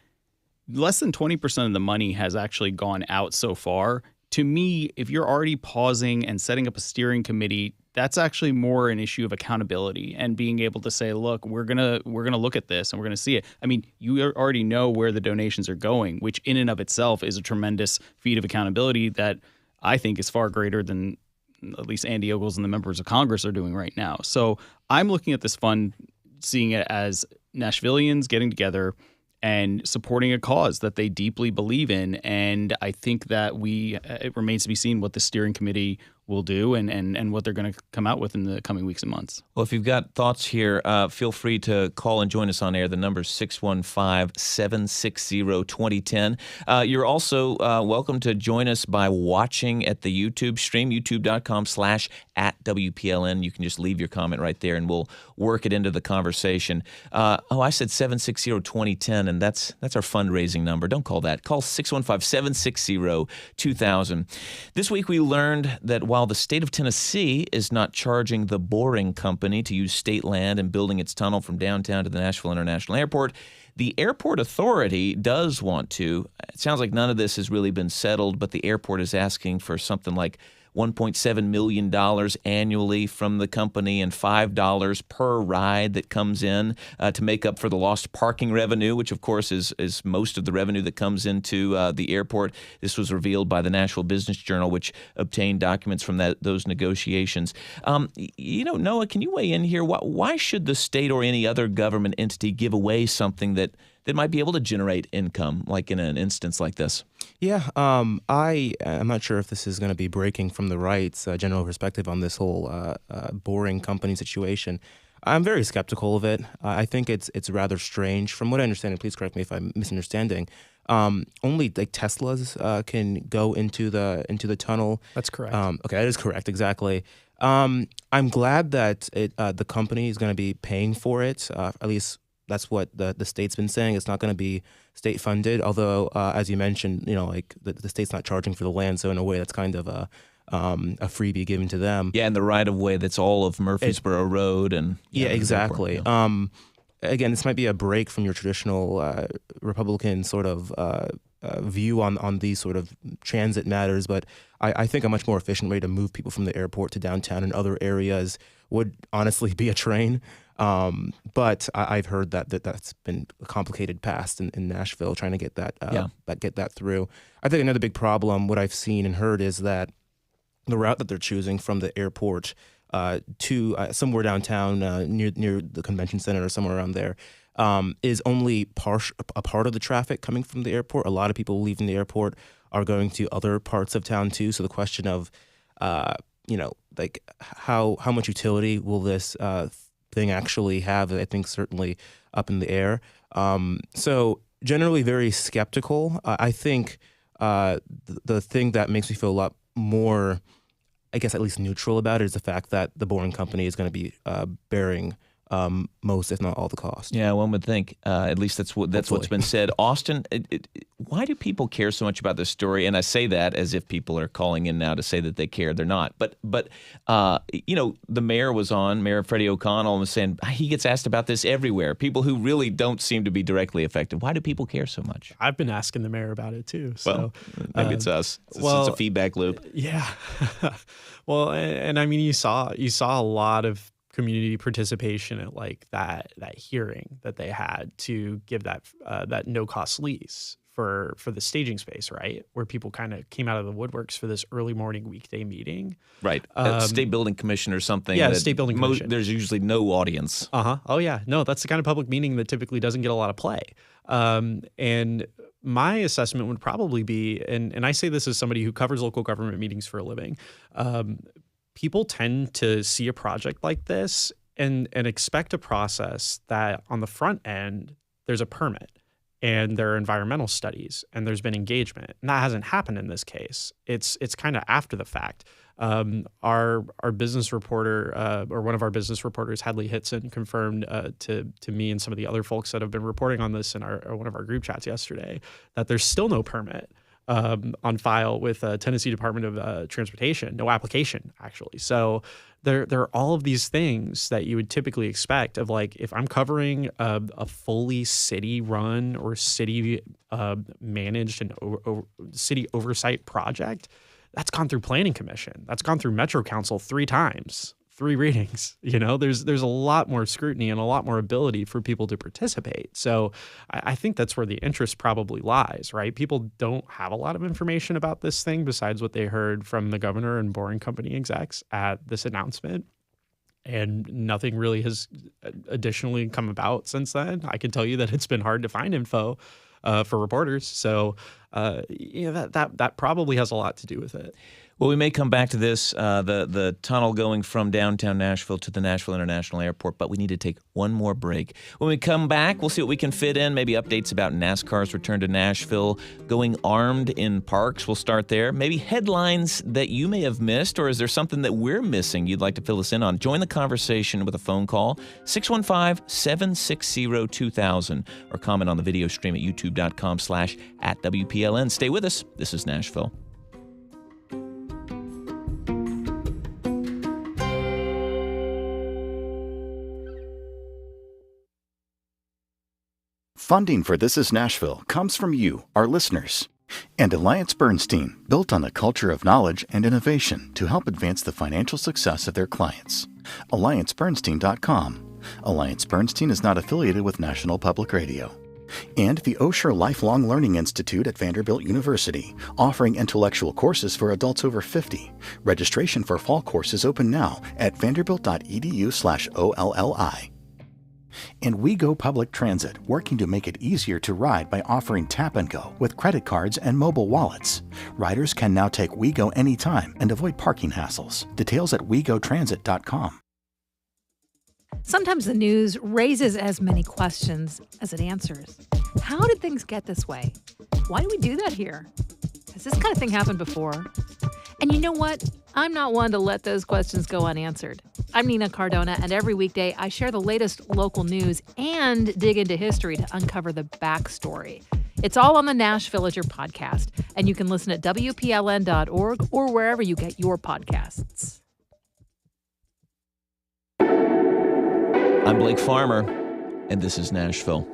less than 20% of the money has actually gone out so far. To me, if you're already pausing and setting up a steering committee, that's actually more an issue of accountability and being able to say, look, we're gonna look at this and we're gonna see it. I mean, you already know where the donations are going, which in and of itself is a tremendous feat of accountability that I think is far greater than at least Andy Ogles and the members of Congress are doing right now. So I'm looking at this fund, seeing it as Nashvillians getting together and supporting a cause that they deeply believe in. And I think that it remains to be seen what the steering committee will do and what they're going to come out with in the coming weeks and months. Well, if you've got thoughts here, feel free to call and join us on air. The number is 615-760-2010. You're also welcome to join us by watching at the YouTube stream, youtube.com/@WPLN. You can just leave your comment right there, and we'll work it into the conversation. I said 760-2010, and that's our fundraising number. Don't call that. Call 615-760-2000. This week we learned that while the state of Tennessee is not charging the Boring Company to use state land and building its tunnel from downtown to the Nashville International Airport, the airport authority does want to. It sounds like none of this has really been settled, but the airport is asking for something like $1.7 million annually from the company and $5 per ride that comes in to make up for the lost parking revenue, which, of course, is most of the revenue that comes into the airport. This was revealed by the Nashville Business Journal, which obtained documents from those negotiations. Noah, can you weigh in here? Why should the state or any other government entity give away something that might be able to generate income, like in an instance like this? Yeah, I'm not sure if this is going to be breaking from the right's general perspective on this whole Boring Company situation. I'm very skeptical of it. I think it's rather strange. From what I understand, and please correct me if I'm misunderstanding, only like Teslas can go into the tunnel. That's correct. Okay, that is correct, exactly. I'm glad that the company is going to be paying for it, at least. That's what the state's been saying. It's not going to be state funded, although, as you mentioned, like the state's not charging for the land. So in a way, that's kind of a freebie given to them. Yeah, and the right of way that's all of Murfreesboro Road and exactly. Again, this might be a break from your traditional Republican sort of view on these sort of transit matters, but I think a much more efficient way to move people from the airport to downtown and other areas would honestly be a train. But I've heard that's been a complicated past in Nashville, trying to get that get that through. I think another big problem, what I've seen and heard, is that the route that they're choosing from the airport to somewhere downtown near the convention center or somewhere around there is only a part of the traffic coming from the airport. A lot of people leaving the airport are going to other parts of town too. So the question of like how much utility will this thing actually have, I think certainly up in the air. So generally very skeptical. I think the thing that makes me feel a lot more, I guess, at least neutral about it is the fact that the Boring Company is going to be bearing most, if not all, the cost. Yeah, one would think. At least that's what's been said. Austin, why do people care so much about this story? And I say that as if people are calling in now to say that they care. They're not. But the mayor was on, Mayor Freddie O'Connell, and was saying he gets asked about this everywhere. People who really don't seem to be directly affected. Why do people care so much? I've been asking the mayor about it too. So maybe it's us. It's a feedback loop. Yeah. Well, and I mean, you saw a lot of community participation at like that hearing that they had to give that no cost lease for the staging space, right? Where people kind of came out of the woodworks for this early morning weekday meeting. Right. State Building Commission or something. Yeah, State Building Commission. There's usually no audience. Oh, yeah. No, that's the kind of public meeting that typically doesn't get a lot of play. And my assessment would probably be, and I say this as somebody who covers local government meetings for a living, people tend to see a project like this and expect a process that on the front end, there's a permit and there are environmental studies and there's been engagement. And that hasn't happened in this case. It's kind of after the fact. Our business reporter, or one of our business reporters, Hadley Hitson, confirmed to me and some of the other folks that have been reporting on this in one of our group chats yesterday that there's still no permit on file with Tennessee Department of Transportation, no application actually. So there are all of these things that you would typically expect of, like, if I'm covering a fully city-run or city-managed and city oversight project, that's gone through Planning Commission, that's gone through Metro Council 3 times. 3 readings. There's a lot more scrutiny and a lot more ability for people to participate. So I think that's where the interest probably lies, right? People don't have a lot of information about this thing besides what they heard from the governor and Boring Company execs at this announcement. and nothing really has additionally come about since then. I can tell you that it's been hard to find info for reporters. So, that probably has a lot to do with it. Well, we may come back to this, the tunnel going from downtown Nashville to the Nashville International Airport, but we need to take one more break. When we come back, we'll see what we can fit in, maybe updates about NASCAR's return to Nashville, going armed in parks. We'll start there. Maybe headlines that you may have missed, or is there something that we're missing you'd like to fill us in on? Join the conversation with a phone call, 615-760-2000, or comment on the video stream at youtube.com/@WPLN. Stay with us. This is Nashville. Funding for This is Nashville comes from you, our listeners, and Alliance Bernstein, built on a culture of knowledge and innovation to help advance the financial success of their clients. AllianceBernstein.com. Alliance Bernstein is not affiliated with National Public Radio. And the Osher Lifelong Learning Institute at Vanderbilt University, offering intellectual courses for adults over 50. Registration for fall courses open now at vanderbilt.edu/OLLI. And We Go Public Transit, working to make it easier to ride by offering Tap & Go with credit cards and mobile wallets. Riders can now take We Go anytime and avoid parking hassles. Details at wegotransit.com. Sometimes the news raises as many questions as it answers. How did things get this way? Why do we do that here? Has this kind of thing happened before? And you know what? I'm not one to let those questions go unanswered. I'm Nina Cardona, and every weekday I share the latest local news and dig into history to uncover the backstory. It's all on the Nash Villager podcast, and you can listen at WPLN.org or wherever you get your podcasts. I'm Blake Farmer, and this is Nashville.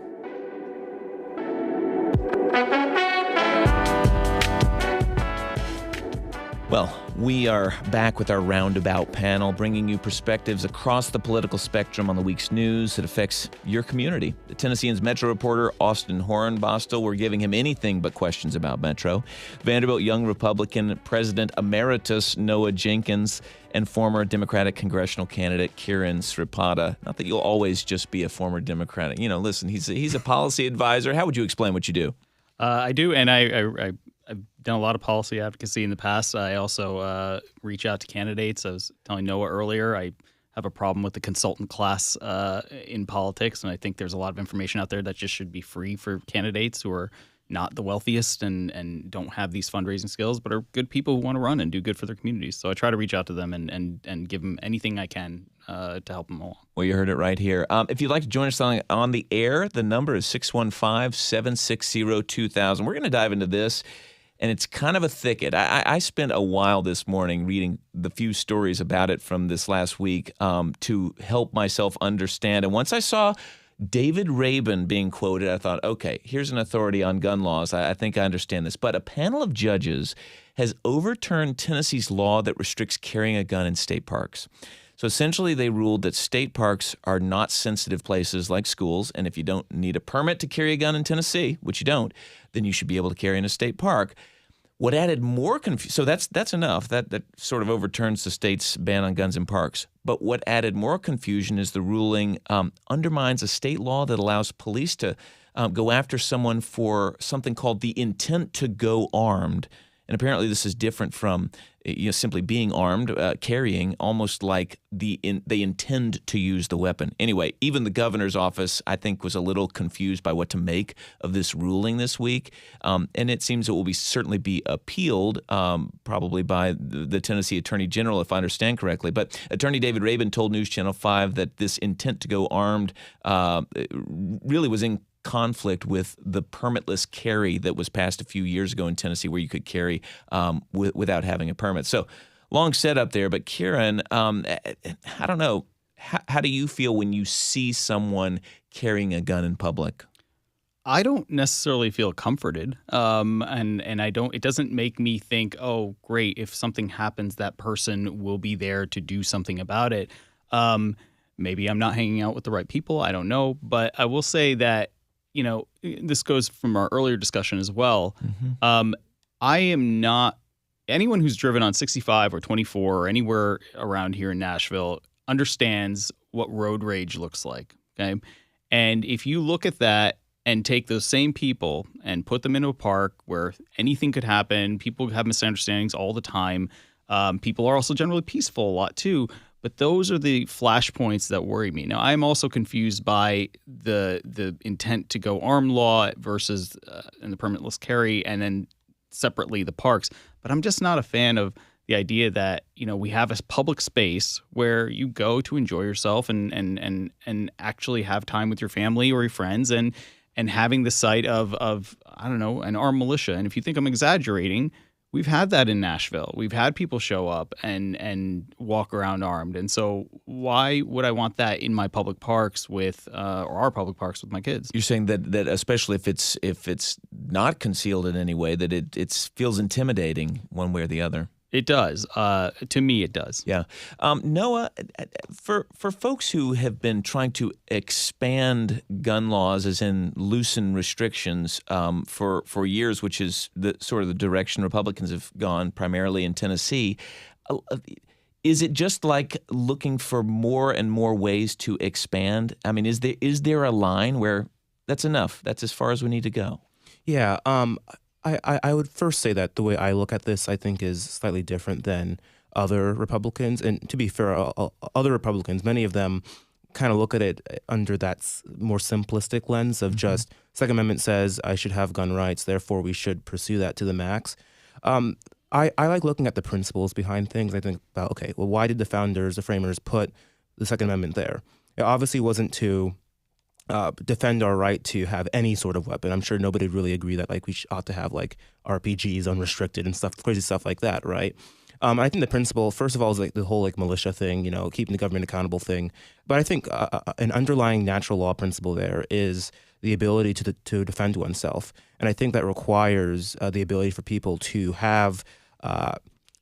Well, we are back with our Roundabout panel, bringing you perspectives across the political spectrum on the week's news that affects your community. The Tennessean's Metro reporter, Austin Hornbostel, we're giving him anything but questions about Metro. Vanderbilt Young Republican President Emeritus Noah Jenkins, and former Democratic congressional candidate Kiran Sreepada. Not that you'll always just be a former Democratic. Listen, he's a policy advisor. How would you explain what you do? I do, and I've done a lot of policy advocacy in the past. I also reach out to candidates. I was telling Noah earlier, I have a problem with the consultant class in politics, and I think there's a lot of information out there that just should be free for candidates who are not the wealthiest and don't have these fundraising skills, but are good people who want to run and do good for their communities. So I try to reach out to them and give them anything I can to help them along. Well, you heard it right here. If you'd like to join us on the air, the number is 615-760-2000. We're going to dive into this, and it's kind of a thicket. I spent a while this morning reading the few stories about it from this last week to help myself understand. And once I saw David Rabin being quoted, I thought, okay, here's an authority on gun laws. I think I understand this. But a panel of judges has overturned Tennessee's law that restricts carrying a gun in state parks. So essentially, they ruled that state parks are not sensitive places like schools, and if you don't need a permit to carry a gun in Tennessee, which you don't, then you should be able to carry in a state park. What added more confusion, so that's enough. That sort of overturns the state's ban on guns in parks. But what added more confusion is the ruling undermines a state law that allows police to go after someone for something called the intent to go armed. And apparently this is different from simply being armed, carrying, almost like they intend to use the weapon. Anyway, even the governor's office, I think, was a little confused by what to make of this ruling this week. And it seems it will certainly be appealed, probably by the Tennessee Attorney General, if I understand correctly. But Attorney David Rabin told News Channel 5 that this intent to go armed really was in conflict with the permitless carry that was passed a few years ago in Tennessee, where you could carry without having a permit. So long setup there, but Kiran, I don't know, how do you feel when you see someone carrying a gun in public? I don't necessarily feel comforted, and I don't. It doesn't make me think, oh, great, if something happens, that person will be there to do something about it. Maybe I'm not hanging out with the right people. I don't know, but I will say that, this goes from our earlier discussion as well. Mm-hmm. I am not anyone who's driven on 65 or 24 or anywhere around here in Nashville. understands what road rage looks like. Okay. And if you look at that and take those same people and put them into a park where anything could happen, people have misunderstandings all the time. People are also generally peaceful a lot too. But those are the flashpoints that worry me. Now, I'm also confused by the intent to go armed law versus and the permitless carry, and then separately the parks. But I'm just not a fan of the idea that, we have a public space where you go to enjoy yourself and actually have time with your family or your friends, and having the sight of I don't know, an armed militia. And if you think I'm exaggerating, we've had that in Nashville. We've had people show up and walk around armed. And so why would I want that in my public parks with or our public parks with my kids? You're saying that especially if it's not concealed in any way, that it feels intimidating one way or the other. It does. To me, it does. Yeah. Noah, for folks who have been trying to expand gun laws, as in loosen restrictions, for years, which is the sort of the direction Republicans have gone, primarily in Tennessee, is it just like looking for more and more ways to expand? I mean, is there a line where that's enough? That's as far as we need to go? Yeah. I would first say that the way I look at this, I think, is slightly different than other Republicans. And to be fair, other Republicans, many of them kind of look at it under that more simplistic lens of just Second Amendment says I should have gun rights, therefore we should pursue that to the max. I like looking at the principles behind things. I think about, okay, well, why did the framers put the Second Amendment there? It obviously wasn't to defend our right to have any sort of weapon. I'm sure nobody would really agree that we ought to have RPGs unrestricted and stuff, crazy stuff like that, right? I think the principle, first of all, is the whole militia thing, keeping the government accountable thing. But I think an underlying natural law principle there is the ability to defend oneself, and I think that requires the ability for people to have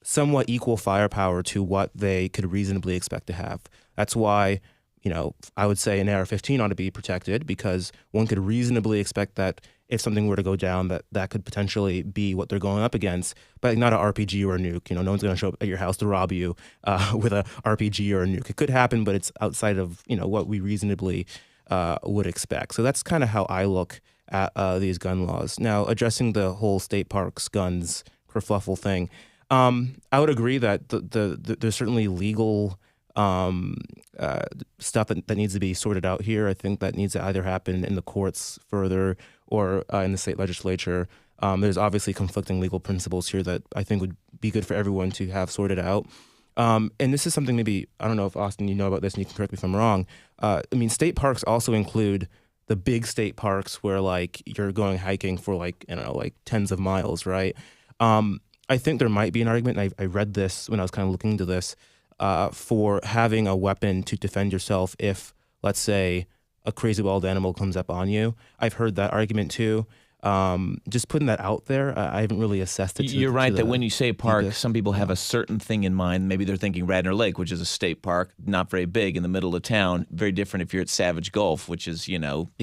somewhat equal firepower to what they could reasonably expect to have. That's why, I would say an AR-15 ought to be protected, because one could reasonably expect that if something were to go down, that could potentially be what they're going up against, but not an RPG or a nuke. No one's going to show up at your house to rob you with a RPG or a nuke. It could happen, but it's outside of what we reasonably would expect. So that's kind of how I look at these gun laws. Now, addressing the whole state parks, guns, kerfuffle thing, I would agree that there's certainly legal stuff that needs to be sorted out here. I think that needs to either happen in the courts further or in the state legislature. There's obviously conflicting legal principles here that I think would be good for everyone to have sorted out. And this is something maybe, I don't know if, Austin, you know about this and you can correct me if I'm wrong. State parks also include the big state parks where you're going hiking for tens of miles, right? I think there might be an argument, and I read this when I was kind of looking into this, for having a weapon to defend yourself if, let's say, a crazy wild animal comes up on you. I've heard that argument too. Just putting that out there, I haven't really assessed it. You're right that when you say park, some people have a certain thing in mind. Maybe they're thinking Radnor Lake, which is a state park, not very big, in the middle of town. Very different if you're at Savage Gulf, which is,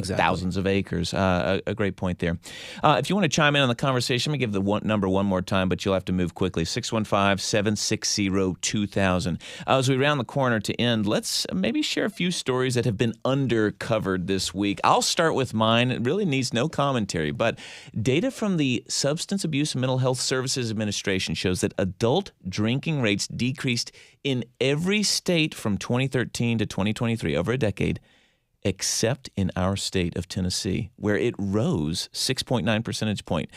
thousands of acres. A great point there. If you want to chime in on the conversation, I'm going to give the number one more time, but you'll have to move quickly. 615-760-2000. As we round the corner to end, let's maybe share a few stories that have been undercovered this week. I'll start with mine. It really needs no commentary, but data from the Substance Abuse and Mental Health Services Administration shows that adult drinking rates decreased in every state from 2013 to 2023, over a decade, except in our state of Tennessee, where it rose 6.9 percentage point.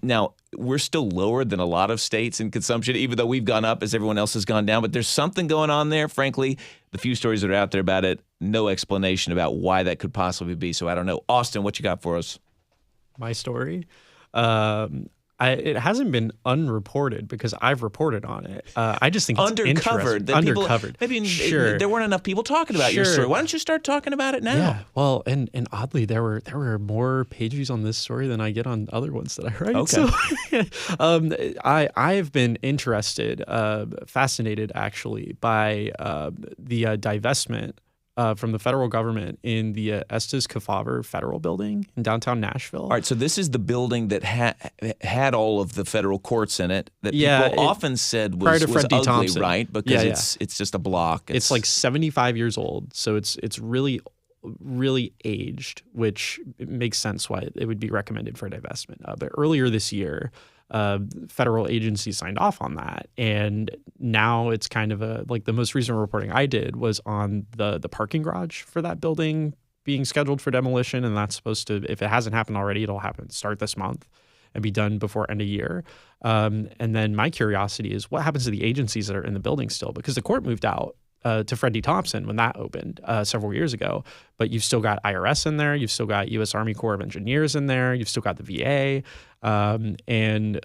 Now, we're still lower than a lot of states in consumption, even though we've gone up as everyone else has gone down. But there's something going on there. Frankly, the few stories that are out there about it, no explanation about why that could possibly be. So I don't know. Austin, what you got for us? My story? It hasn't been unreported because I've reported on it. I just think it's undercovered. Undercovered. Maybe sure. There weren't enough people talking about your story. Why don't you start talking about it now? Yeah. Well, and oddly, there were more page views on this story than I get on other ones that I write. Okay. So, I've been interested, fascinated actually, by the divestment from the federal government in the Estes Kefauver Federal Building in downtown Nashville. All right, so this is the building that had all of the federal courts in it that Yeah, people it- often said prior was to Fred D. ugly, Thompson. right? Because Yeah, it's just a block. It's like 75 years old, so it's really aged, which makes sense why it would be recommended for divestment. But earlier this year, federal agencies signed off on that, and now it's kind of like the most recent reporting I did was on the parking garage for that building being scheduled for demolition, and that's supposed to, if it hasn't happened already, it'll start this month and be done before end of year. And then my curiosity is what happens to the agencies that are in the building still, because the court moved out to Fred D. Thompson when that opened several years ago. But you've still got IRS in there. You've still got U.S. Army Corps of Engineers in there. You've still got the VA. And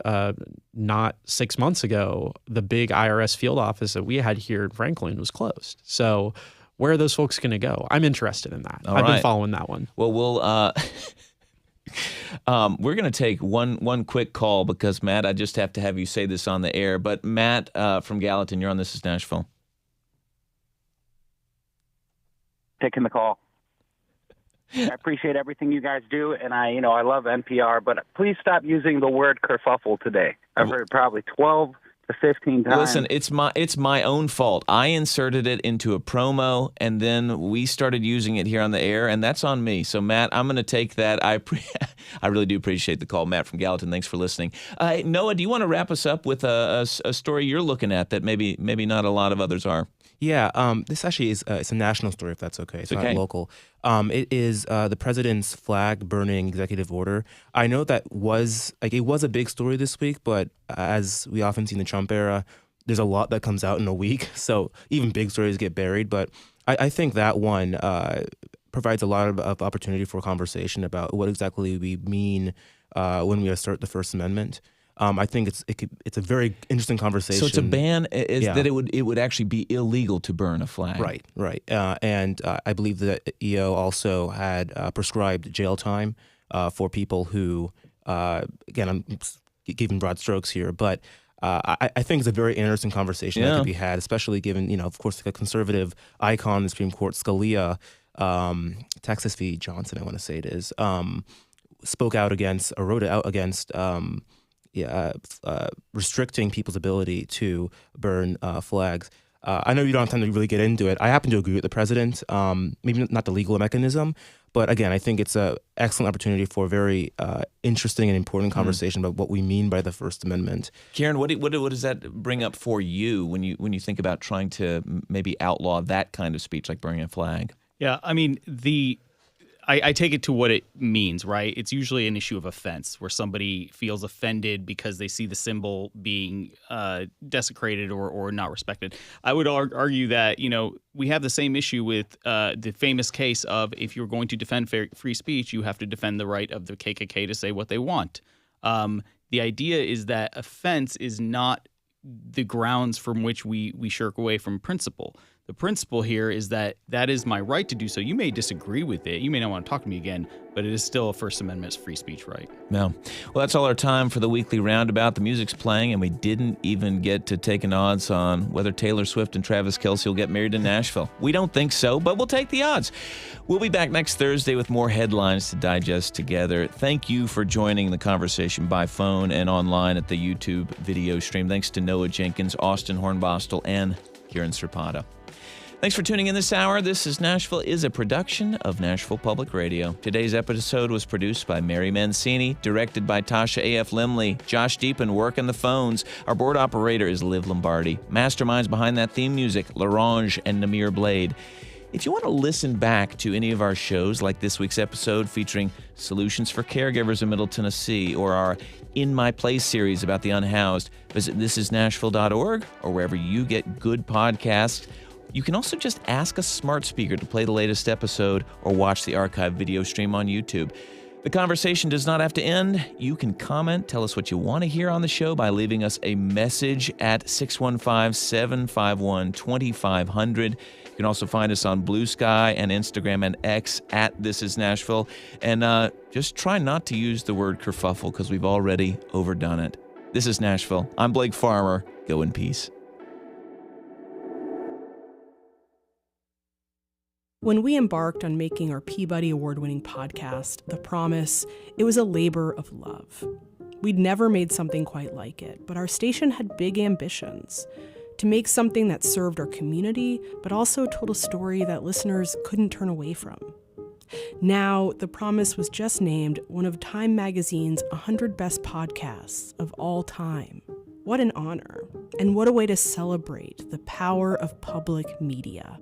not 6 months ago, the big IRS field office that we had here in Franklin was closed. So where are those folks going to go? I'm interested in that. I've been following that one. Well, we're going to take one quick call because, Matt, I just have to have you say this on the air. But Matt from Gallatin, you're on This is Nashville. Taking the call. I appreciate everything you guys do, and I love NPR, but please stop using the word kerfuffle today. I've heard it probably 12 to 15 times. Listen, it's my own fault. I inserted it into a promo, and then we started using it here on the air, and that's on me. So, Matt, I'm going to take that. I really do appreciate the call, Matt from Gallatin. Thanks for listening. Noah, do you want to wrap us up with a story you're looking at that maybe not a lot of others are? Yeah, this actually is it's a national story, if that's okay. It's okay. Not local. It is the president's flag burning executive order. I know it was a big story this week, but as we often see in the Trump era, there's a lot that comes out in a week. So even big stories get buried. But I think that one provides a lot of opportunity for conversation about what exactly we mean when we assert the First Amendment. I think it's a very interesting conversation. So it's a ban that it would actually be illegal to burn a flag. Right. And I believe that EO also had prescribed jail time for people who, again, I'm giving broad strokes here, but I think it's a very interesting conversation that could be had, especially given, of course, the conservative icon in the Supreme Court, Scalia, Texas v. Johnson, I want to say it is, spoke out against, or wrote out against restricting people's ability to burn flags. I know you don't have time to really get into it. I happen to agree with the president, maybe not the legal mechanism, but again, I think it's an excellent opportunity for a very interesting and important conversation about what we mean by the First Amendment. Kiran, what does that bring up for you when you think about trying to maybe outlaw that kind of speech, like burning a flag? Yeah, I mean, I take it to what it means, right? It's usually an issue of offense where somebody feels offended because they see the symbol being desecrated or not respected. I would argue that, we have the same issue with the famous case of if you're going to defend free speech, you have to defend the right of the KKK to say what they want. The idea is that offense is not the grounds from which we shirk away from principle. The principle here is that is my right to do so. You may disagree with it. You may not want to talk to me again, but it is still a First Amendment free speech right. No. Well, that's all our time for the weekly roundabout. The music's playing, and we didn't even get to take an odds on whether Taylor Swift and Travis Kelce will get married in Nashville. We don't think so, but we'll take the odds. We'll be back next Thursday with more headlines to digest together. Thank you for joining the conversation by phone and online at the YouTube video stream. Thanks to Noah Jenkins, Austin Hornbostel, and Kiran Sreepada. Thanks for tuning in this hour. This is Nashville is a production of Nashville Public Radio. Today's episode was produced by Mary Mancini, directed by Tasha A.F. Limley, Josh Deepin working the phones. Our board operator is Liv Lombardi. Masterminds behind that theme music, LaRange and Namir Blade. If you want to listen back to any of our shows, like this week's episode featuring solutions for caregivers in Middle Tennessee, or our In My Place series about the unhoused, visit thisisnashville.org or wherever you get good podcasts. You can also just ask a smart speaker to play the latest episode or watch the archived video stream on YouTube. The conversation does not have to end. You can comment, tell us what you want to hear on the show by leaving us a message at 615-751-2500. You can also find us on Blue Sky and Instagram and X at This Is Nashville. And just try not to use the word kerfuffle because we've already overdone it. This is Nashville. I'm Blake Farmer. Go in peace. When we embarked on making our Peabody Award-winning podcast, The Promise, it was a labor of love. We'd never made something quite like it, but our station had big ambitions to make something that served our community, but also told a story that listeners couldn't turn away from. Now, The Promise was just named one of Time Magazine's 100 Best Podcasts of all time. What an honor, and what a way to celebrate the power of public media.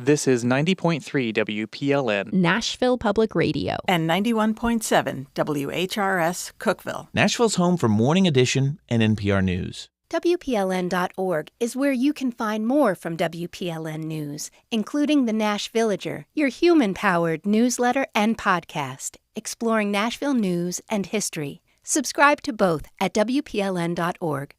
This is 90.3 WPLN, Nashville Public Radio, and 91.7 WHRS Cookeville. Nashville's home for Morning Edition and NPR News. WPLN.org is where you can find more from WPLN News, including the Nash Villager, your human-powered newsletter and podcast, exploring Nashville news and history. Subscribe to both at WPLN.org.